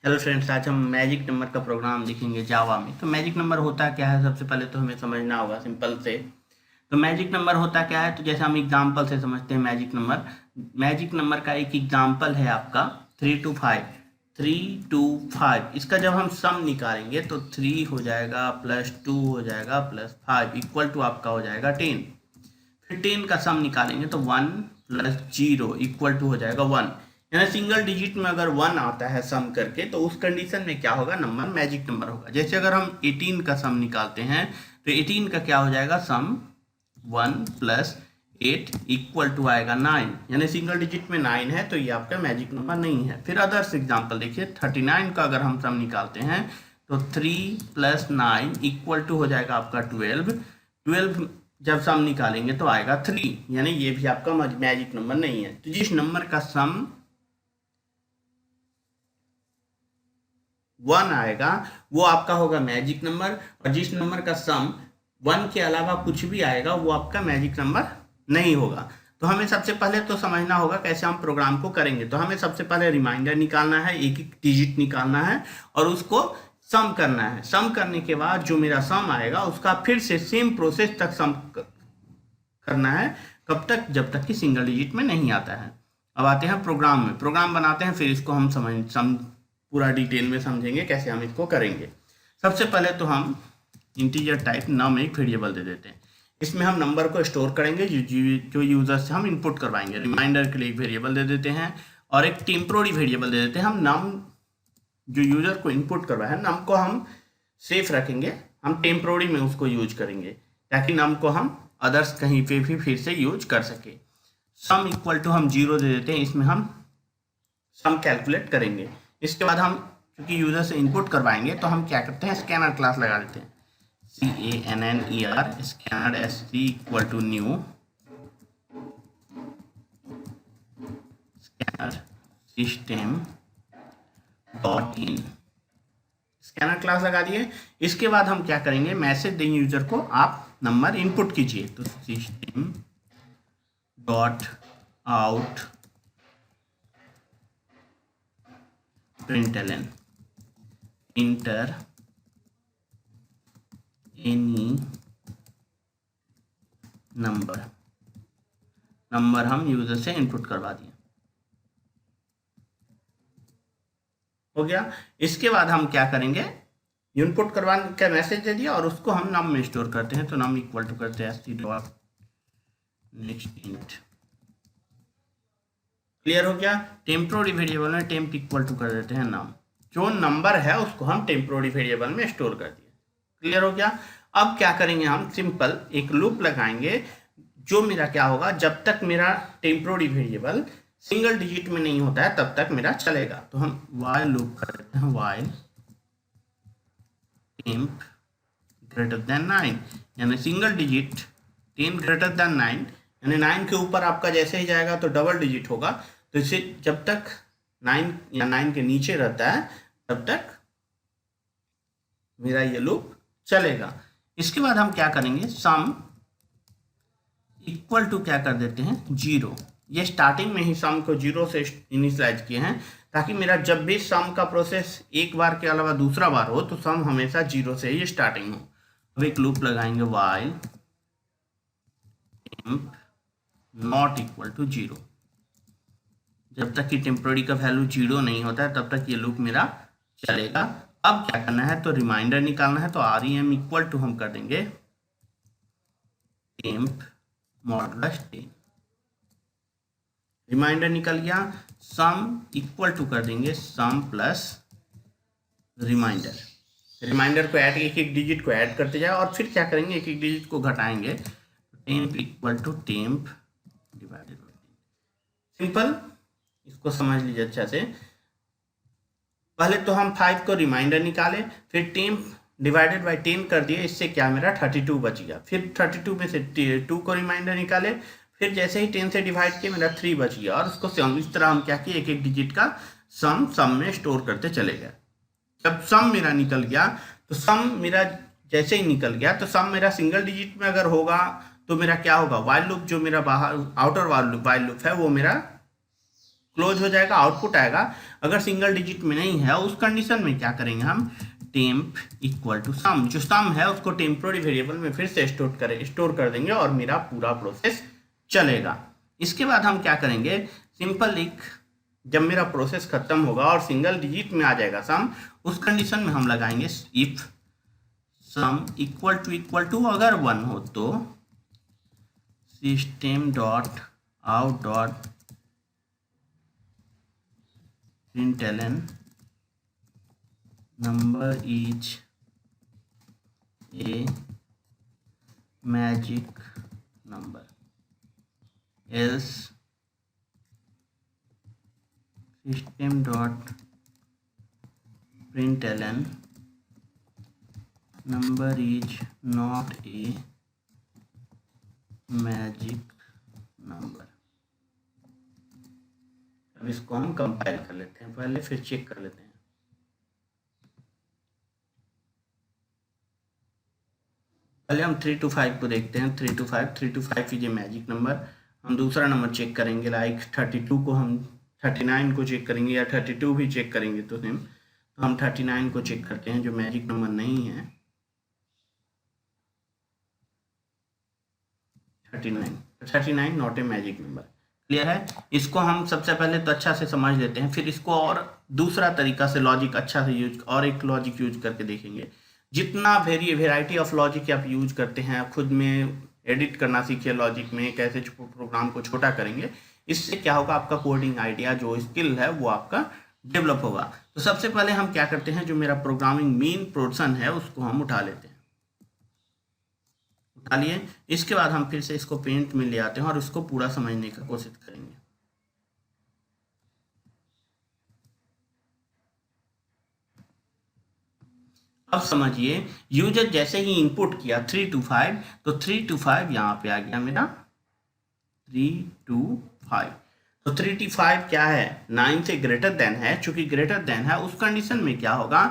Hello friends, आज हम magic number का प्रोग्राम लिखेंगे जावा में। तो मैजिक नंबर होता क्या है, सबसे पहले तो हमें समझना होगा सिंपल से। तो मैजिक नंबर होता क्या है, तो जैसे हम एग्जाम्पल से समझते हैं। मैजिक नंबर का एक एग्जाम्पल है आपका 3 to 5। 3 to 5 इसका जब हम सम निकालेंगे तो 3 हो जाएगा प्लस 2 हो जाएगा प्लस 5 इक्वल टू आपका हो जाएगा 10। फिर 10 का सम निकालेंगे तो 1 प्लस 0 इक्वल टू हो जाएगा 1। यानी सिंगल डिजिट में अगर 1 आता है सम करके तो उस कंडीशन में क्या होगा, नंबर मैजिक नंबर होगा। जैसे अगर हम 18 का सम निकालते हैं तो 18 का क्या हो जाएगा, सम 1 प्लस 8 इक्वल टू आएगा 9। यानी सिंगल डिजिट में 9 है तो ये आपका मैजिक नंबर नहीं है। फिर अदर्स एग्जाम्पल देखिए, 39 का अगर हम सम निकालते हैं तो 3 प्लस 9 इक्वल टू हो जाएगा आपका 12। 12 जब सम निकालेंगे तो आएगा 3, यानी ये भी आपका मैजिक नंबर नहीं है। तो जिस नंबर का सम 1 आएगा वो आपका होगा मैजिक नंबर, और जिस नंबर का सम 1 के अलावा कुछ भी आएगा वो आपका मैजिक नंबर नहीं होगा। तो हमें सबसे पहले तो समझना होगा कैसे हम प्रोग्राम को करेंगे। तो हमें सबसे पहले रिमाइंडर निकालना है, एक एक डिजिट निकालना है और उसको सम करना है। सम करने के बाद जो मेरा सम आएगा उसका फिर से सेम प्रोसेस तक सम करना है। कब तक, जब तक कि सिंगल डिजिट में नहीं आता है। अब आते हैं प्रोग्राम में, प्रोग्राम बनाते हैं, फिर इसको हम पूरा डिटेल में समझेंगे कैसे हम इसको करेंगे। सबसे पहले तो हम इंटीजर टाइप नम एक वेरिएबल दे देते हैं। इसमें हम नंबर को स्टोर करेंगे जो यूजर से हम इनपुट करवाएंगे। रिमाइंडर के लिए एक वेरिएबल दे देते हैं और एक टेम्पोररी वेरिएबल दे देते हैं। हम नम जो यूजर को इनपुट करवाया है, नम को हम सेफ रखेंगे, हम टेम्पोररी में उसको यूज करेंगे ताकि नम को हम अदर्स कहीं पे भी फिर से यूज कर सके। सम इक्वल टू हम 0 दे देते हैं, इसमें हम सम कैलकुलेट करेंगे। इसके बाद हम क्योंकि यूजर से इनपुट करवाएंगे तो हम क्या करते हैं, स्कैनर क्लास लगा देते हैं। CANNER scanner SC equal to new scanner system dot in, scanner class लगा दिए। इसके बाद हम क्या करेंगे, मैसेज देंगे यूजर को, आप नंबर इनपुट कीजिए। तो system dot out println inter any number हम यूजर से इनपुट करवा दिए, हो गया। इसके बाद हम क्या करेंगे, इनपुट करवाने का मैसेज दे दिया और उसको हम नम में स्टोर करते हैं। तो नम इक्वल टू करते हैं SC dot next int. Clear हो गया। टेम्पोररी वेरिएबल में टेम्प इक्वल टू कर देते हैं नम, जो नंबर है उसको हम टेम्पोररी वेरिएबल में स्टोर कर दिए। क्लियर हो गया। अब क्या करेंगे, हम सिंपल एक लूप लगाएंगे। जो मेरा क्या होगा, जब तक मेरा टेम्पोररी वेरिएबल सिंगल डिजिट में नहीं होता है तब तक मेरा चलेगा। तो हम वाइल लूप कर देते हैं, वाइल टेम्प ग्रेटर देन 9, यानी सिंगल डिजिट 10 ग्रेटर देन 9, यानी 9 के ऊपर आपका जैसे ही जाएगा तो डबल डिजिट होगा। तो इसे जब तक 9 या 9 के नीचे रहता है तब तक मेरा ये लूप चलेगा। इसके बाद हम क्या करेंगे, सम इक्वल टू क्या कर देते हैं 0। ये स्टार्टिंग में ही सम को 0 से इनिशियलाइज किए हैं ताकि मेरा जब भी सम का प्रोसेस एक बार के अलावा दूसरा बार हो तो सम हमेशा 0 से ही स्टार्टिंग हो। अब एक लूप लगाएंगे, while temp not equal to 0। जब तक कि टेम्पोररी का वैल्यू 0 नहीं होता है तब तक ये लूप मेरा चलेगा। अब क्या करना है, तो रिमाइंडर निकालना है। तो REM इक्वल टू हम कर देंगे टेम्प मॉडुलस 10। रिमाइंडर निकल गया। सम इक्वल टू कर देंगे सम प्लस रिमाइंडर। रिमाइंडर को ऐड, एक एक डिजिट को ऐड करते जाए और फिर क्या करेंगे, एक एक डिजिट को घटाएंगे। Temp equal to temp divided by 10। Simple, इसको समझ लीजिए अच्छा से। पहले तो हम 5 को रिमाइंडर निकाले, फिर टेम्प डिवाइडेड बाय 10 कर दिए, इससे क्या मेरा 32 बच गया। फिर 32 में से 2 को रिमाइंडर निकाले, फिर जैसे ही 10 से डिवाइड किए मेरा 3 बच गया और उसको इस तरह हम क्या किए, एक एक डिजिट का सम में स्टोर करते चले गए। जब सम मेरा निकल गया तो सम मेरा जैसे ही निकल गया तो सम मेरा सिंगल डिजिट में अगर होगा तो मेरा क्या होगा, वाइल लूप जो मेरा बाहर आउटर वाइल लूप है वो मेरा क्लोज हो जाएगा, आउटपुट आएगा। अगर सिंगल डिजिट में नहीं है उस कंडीशन में क्या करेंगे हम, टेम्प इक्वल टू सम, जो सम है उसको टेम्पोररी वेरिएबल में फिर से स्टोर कर देंगे और मेरा पूरा प्रोसेस चलेगा। इसके बाद हम क्या करेंगे, सिंपल एक, जब मेरा प्रोसेस खत्म होगा और सिंगल डिजिट में आ जाएगा सम, उस कंडीशन में हम लगाएंगे इफ सम इक्वल टू अगर 1 हो तो system dot out dot println number is a magic number, else system dot println number is not a magic number. अब इसको हम कंपाइल कर लेते हैं पहले, फिर चेक कर लेते हैं। पहले हम 3 to 5 को देखते हैं। 3 to 5 is a magic number. हम दूसरा नंबर चेक करेंगे, लाइक 32 को हम 39 को चेक करेंगे या 32 भी चेक करेंगे तो सेम। तो हम 39 को चेक करते हैं जो मैजिक नंबर नहीं है। 39 not a magic number. Clear है? इसको हम सबसे पहले तो अच्छा से समझ लेते हैं, फिर इसको और दूसरा तरीका से लॉजिक अच्छा से यूज, और एक लॉजिक यूज करके देखेंगे। जितना वेराइटी ऑफ लॉजिक आप यूज करते हैं, खुद में एडिट करना सीखिए लॉजिक में, कैसे प्रोग्राम को छोटा करेंगे। इससे क्या होगा, आपका कोडिंग आइडिया जो स्किल है वो आपका डेवलप होगा। तो सबसे पहले हम क्या करते हैं, जो मेरा प्रोग्रामिंग मेन पोर्शन है उसको हम उठा लेते हैं। उठा लिए, इसके बाद हम फिर से इसको पेंट में ले आते हैं और इसको पूरा समझने की कोशिश करेंगे। अब समझिए, यूजर जैसे ही इनपुट किया 3 to 5, तो 3 to 5 यहाँ पे आ गया मेरा 3 to 5। तो 3 to 5 क्या है, 9 से ग्रेटर देन है। चूंकि ग्रेटर देन है उस कंडीशन में क्या होगा,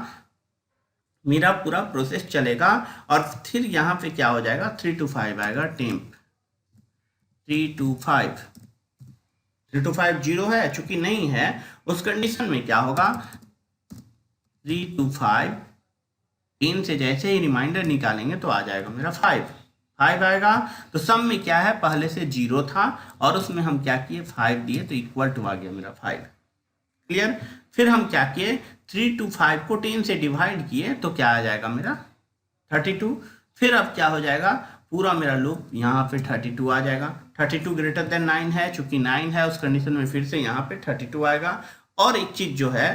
मेरा पूरा प्रोसेस चलेगा और फिर यहाँ पे क्या हो जाएगा, 3 to 5 आएगा टेम्प 3 to 5। 3 to 5 0 है, चूंकि नहीं है उस कंडीशन में क्या होगा, 3 to 5 10 से जैसे ही रिमाइंडर निकालेंगे तो आ जाएगा मेरा 5 आएगा। तो सम में क्या है, पहले से 0 था और उसमें हम क्या किए 5 दिए तो इक्वल टू आ गया मेरा 5। क्लियर? फिर हम क्या किए, 3 to 5 को 10 से डिवाइड किए तो क्या आ जाएगा मेरा 32। फिर अब क्या हो जाएगा, पूरा मेरा लूप यहाँ पे 32 आ जाएगा। 32 ग्रेटर देन 9 है, चूंकि 9 है उस कंडीशन में फिर से यहाँ पे 32 आएगा। और एक चीज जो है,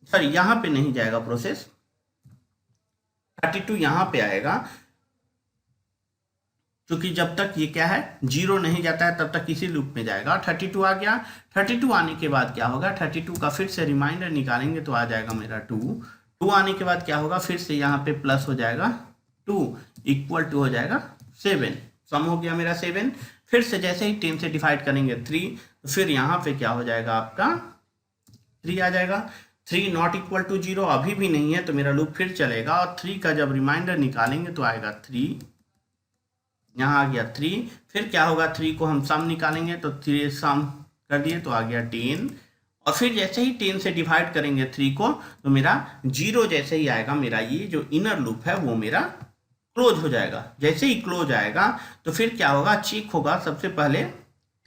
सॉरी यहाँ पे नहीं जाएगा प्रोसेस, 32 यहाँ पे आएगा, क्योंकि जब तक ये क्या है 0 नहीं जाता है तब तक इसी लूप में जाएगा। 32 आ गया। 32 आने के बाद क्या होगा, 32 का फिर से रिमाइंडर निकालेंगे तो आ जाएगा मेरा 2 आने के बाद क्या होगा, फिर से यहाँ पे प्लस हो जाएगा 2 इक्वल टू हो जाएगा 7। सम हो गया मेरा 7। फिर से जैसे ही 10 से डिवाइड करेंगे 3, तो फिर यहाँ पे क्या हो जाएगा आपका 3 आ जाएगा। 3 नॉट इक्वल टू 0 अभी भी नहीं है तो मेरा लूप फिर चलेगा और 3 का जब रिमाइंडर निकालेंगे तो आएगा 3, यहाँ आ गया 3। फिर क्या होगा, 3 को हम सम निकालेंगे तो 3 सम कर दिए तो आ गया 10। और फिर जैसे ही 10 से डिवाइड करेंगे 3 को तो मेरा 0 जैसे ही आएगा, मेरा ये जो इनर लूप है वो मेरा क्लोज हो जाएगा। जैसे ही क्लोज आएगा तो फिर क्या होगा, चेक होगा। सबसे पहले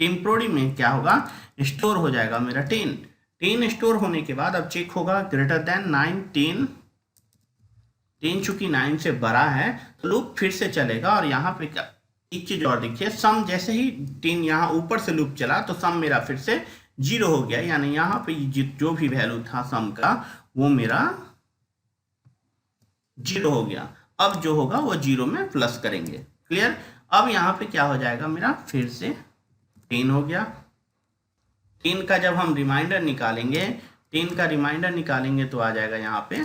टेम्पोररी में क्या होगा, स्टोर हो जाएगा मेरा 10 स्टोर होने के बाद अब चेक होगा ग्रेटर देन 9 10 चूंकि 9 से बड़ा है तो लूप फिर से चलेगा। और यहाँ पे क्या, एक चीज और देखिए, सम जैसे ही 10 यहाँ ऊपर से लूप चला तो सम मेरा फिर से 0 हो गया, यानी यहाँ पे जो भी वैल्यू था सम का वो मेरा 0 हो गया। अब जो होगा वो 0 में प्लस करेंगे। क्लियर? अब यहाँ पे क्या हो जाएगा, मेरा फिर से 10 हो गया। 10 का जब हम रिमाइंडर निकालेंगे, 10 का रिमाइंडर निकालेंगे तो आ जाएगा यहाँ पे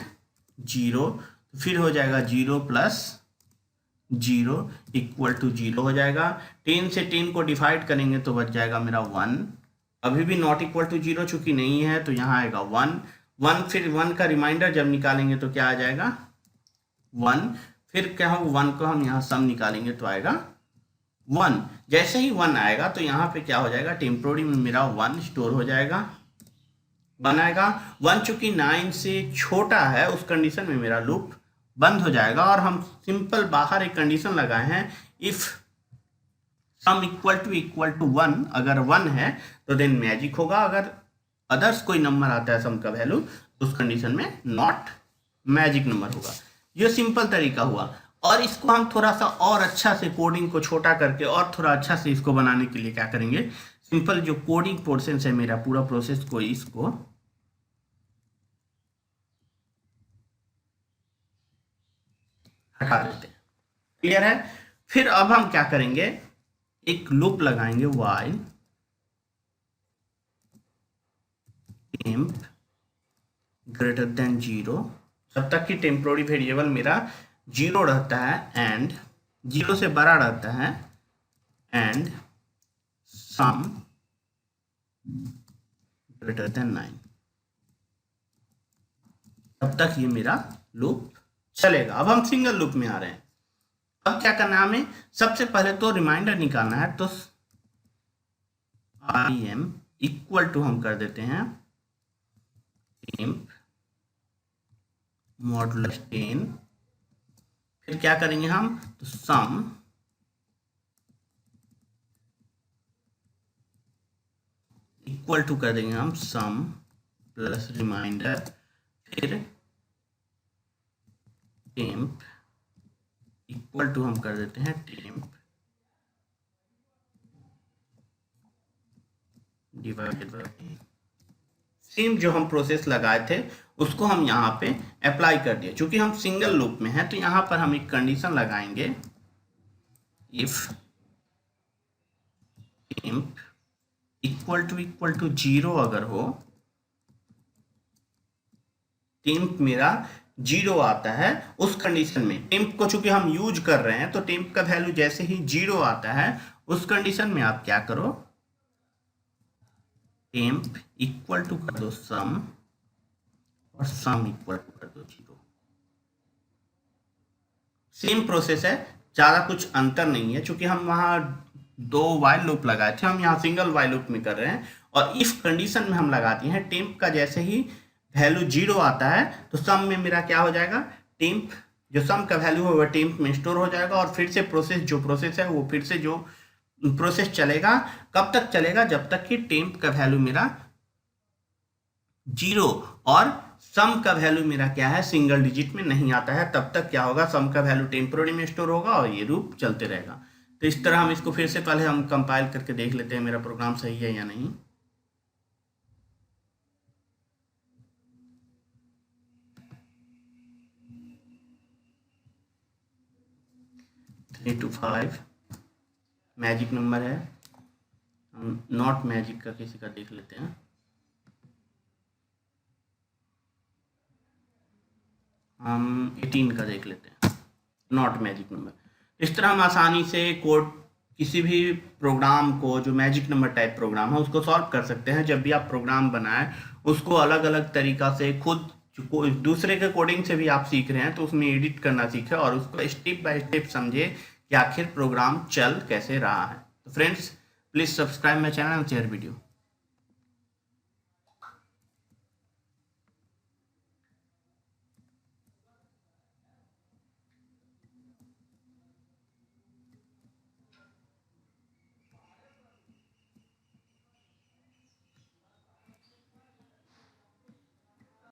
0। फिर हो जाएगा 0 प्लस 0 इक्वल टू 0 हो जाएगा। 10 से 10 को डिवाइड करेंगे तो बच जाएगा मेरा 1। अभी भी नॉट इक्वल टू 0 चूंकि नहीं है तो यहाँ आएगा 1। फिर 1 का रिमाइंडर जब निकालेंगे तो क्या आ जाएगा 1। फिर क्या होगा, 1 को हम यहाँ सम निकालेंगे तो आएगा 1, जैसे ही 1 आएगा तो यहाँ पे क्या हो जाएगा, टेम्पोररी में मेरा 1 स्टोर हो जाएगा, 1 आएगा। 1 चूंकि 9 से छोटा है उस कंडीशन में मेरा लूप बंद हो जाएगा, और हम सिंपल बाहर एक कंडीशन लगाए हैं, इफ सम इक्वल टू 1, अगर 1 है तो देन मैजिक होगा, अगर अदर्स कोई नंबर आता है सम का वैल्यू उस कंडीशन में नॉट मैजिक नंबर होगा। ये सिंपल तरीका हुआ। और इसको हम थोड़ा सा और अच्छा से कोडिंग को छोटा करके और थोड़ा अच्छा से इसको बनाने के लिए क्या करेंगे, सिंपल जो कोडिंग पोर्शन है मेरा पूरा प्रोसेस को इसको हटा देते हैं। क्लियर है? फिर अब हम क्या करेंगे, एक लूप लगाएंगे while temp ग्रेटर देन 0, जब तक कि टेम्पोररी वेरिएबल मेरा 0 रहता है, एंड 0 से बड़ा रहता है, एंड सम ग्रेटर देन 9, तब तक ये मेरा लूप चलेगा। अब हम सिंगल लूप में आ रहे हैं। अब क्या करना है हमें, सबसे पहले तो रिमाइंडर निकालना है, तो im इक्वल टू हम कर देते हैं temp मॉडुलस 10, फिर क्या करेंगे हम, तो सम इक्वल टू कर देंगे हम सम प्लस रिमाइंडर, फिर temp इक्वल टू हम कर देते हैं temp डिवाइडेड बाय। सेम जो हम प्रोसेस लगाए थे उसको हम यहाँ पे अप्लाई कर दिए। चूंकि हम सिंगल लूप में हैं तो यहाँ पर हम एक कंडीशन लगाएंगे, इफ temp इक्वल टू 0 अगर हो, temp मेरा 0 आता है उस कंडीशन में, temp को चूंकि हम यूज कर रहे हैं तो temp का वैल्यू जैसे ही 0 आता है उस कंडीशन में आप क्या करो, temp इक्वल टू कर दो सम, और सम इक्वल टू कर दो 0। सेम प्रोसेस है, ज्यादा कुछ अंतर नहीं है। चूंकि हम वहां 2 while लूप लगाए थे, हम यहाँ सिंगल while लूप में कर रहे हैं, और इफ कंडीशन में हम लगाते हैं temp का जैसे ही वैल्यू 0 आता है तो सम में मेरा क्या हो जाएगा, temp जो सम का वैल्यू है वह temp में स्टोर हो जाएगा, और फिर से प्रोसेस है वो फिर से जो प्रोसेस चलेगा, कब तक चलेगा, जब तक कि temp का वैल्यू मेरा 0 और सम का वैल्यू मेरा क्या है, सिंगल डिजिट में नहीं आता है, तब तक क्या होगा, सम का वैल्यू टेम्पोररी में स्टोर होगा और ये लूप चलते रहेगा। तो इस तरह हम इसको फिर से पहले हम कंपाइल करके देख लेते हैं मेरा प्रोग्राम सही है या नहीं। थ्री टू 5 मैजिक नंबर है, हम नॉट मैजिक का किसी का देख लेते हैं। हम 18 का देख लेते हैं, नॉट मैजिक नंबर। इस तरह हम आसानी से कोड किसी भी प्रोग्राम को जो मैजिक नंबर टाइप प्रोग्राम है उसको सॉल्व कर सकते हैं। जब भी आप प्रोग्राम बनाएं उसको अलग अलग तरीका से खुद दूसरे के कोडिंग से भी आप सीख रहे हैं तो उसमें एडिट करना सीखें और उसको स्टेप बाय स्टेप समझे कि आखिर प्रोग्राम चल कैसे रहा है। तो friends please subscribe my channel and share video.